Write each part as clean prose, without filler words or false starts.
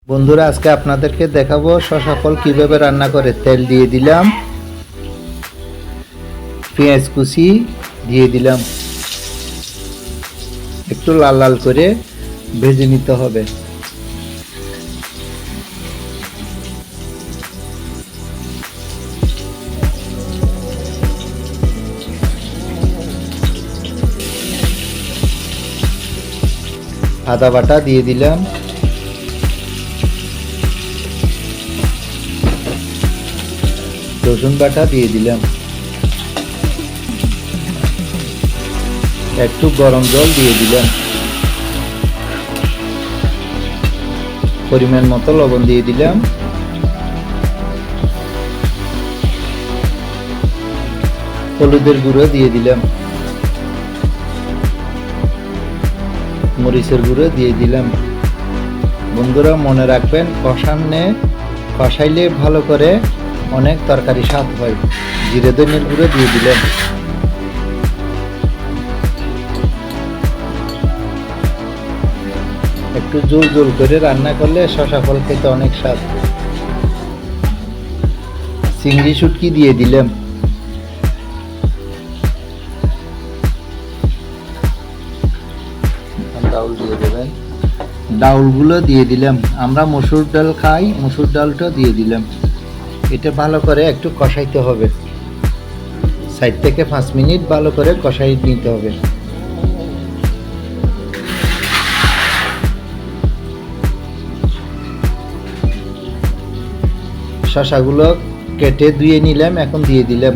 বন্ধুরা আজকে আপনাদেরকে দেখাবো শসা ফল কিভাবে রান্না করে। তেল দিয়ে দিলাম, পেঁয়াজ কুচি দিয়ে দিলাম, একটু লাল লাল করে ভেজে নিতে হবে। আদা বাটা দিয়ে দিলাম, রসুন বাটা দিয়ে দিলাম, একটু গরম জল দিয়ে দিলাম, পরিমাণ মতো লবণ দিয়ে দিলাম, হলুদের গুঁড়ো দিয়ে দিলাম, মরিচের গুঁড়ো দিয়ে দিলাম। বন্ধুরা মনে রাখবেন, কষাইলে ভালো করে অনেক তরকারি স্বাদ হয়। জিরে ধনিয়ার গুঁড়ো দিয়ে দিলাম, একটু জোল জোল করে রান্না করলে শসা ফল খেতে অনেক স্বাদ। চিংড়ি শুটকি দিয়ে দিলাম, ডাউল দিয়ে দেবেন, ডাউলগুলো দিয়ে দিলাম। আমরা মসুর ডাল খাই, মসুর ডালটা দিয়ে দিলাম। এটা ভালো করে একটু কষাইতে হবে, 4 থেকে 5 মিনিট ভালো করে কষাই নিতে হবে। শসাগুলো কেটে ধুয়ে নিলাম, এখন দিয়ে দিলাম।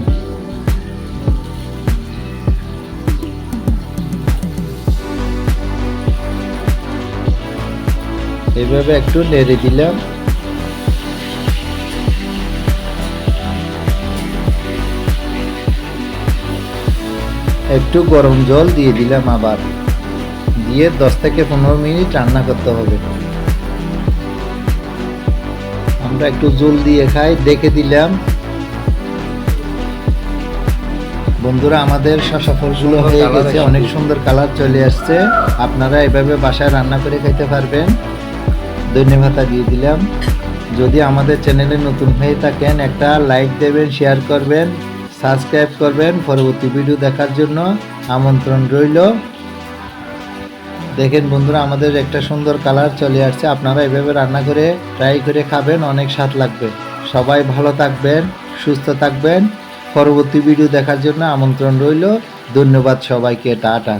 এইভাবে একটু নেড়ে দিলাম। একটু গরম জল দিয়ে দিলাম, আবার দিয়ে 10 থেকে 15 মিনিট রান্না করতে হবে। আমরা একটু জল দিয়ে খাই, দেখে দিলাম। বন্ধুরা আমাদের শসা ফলগুলো হয়ে গেছে, অনেক সুন্দর কালার চলে আসছে। আপনারা এভাবে বাসায় রান্না করে খেতে পারবেন। ধন্যবাদ দিয়ে দিলাম। যদি আমাদের চ্যানেলে নতুন হয়ে থাকেন একটা লাইক দেবেন, শেয়ার করবেন, সাবস্ক্রাইব করবেন। পরবর্তী ভিডিও দেখার জন্য আমন্ত্রণ রইল। দেখেন বন্ধুরা আমাদের একটা সুন্দর কালার চলে আসছে। আপনারা এভাবে রান্না করে ট্রাই করে খাবেন, অনেক স্বাদ লাগবে। সবাই ভালো থাকবেন, সুস্থ থাকবেন। পরবর্তী ভিডিও দেখার জন্য আমন্ত্রণ রইল। ধন্যবাদ সবাইকে, টাটা।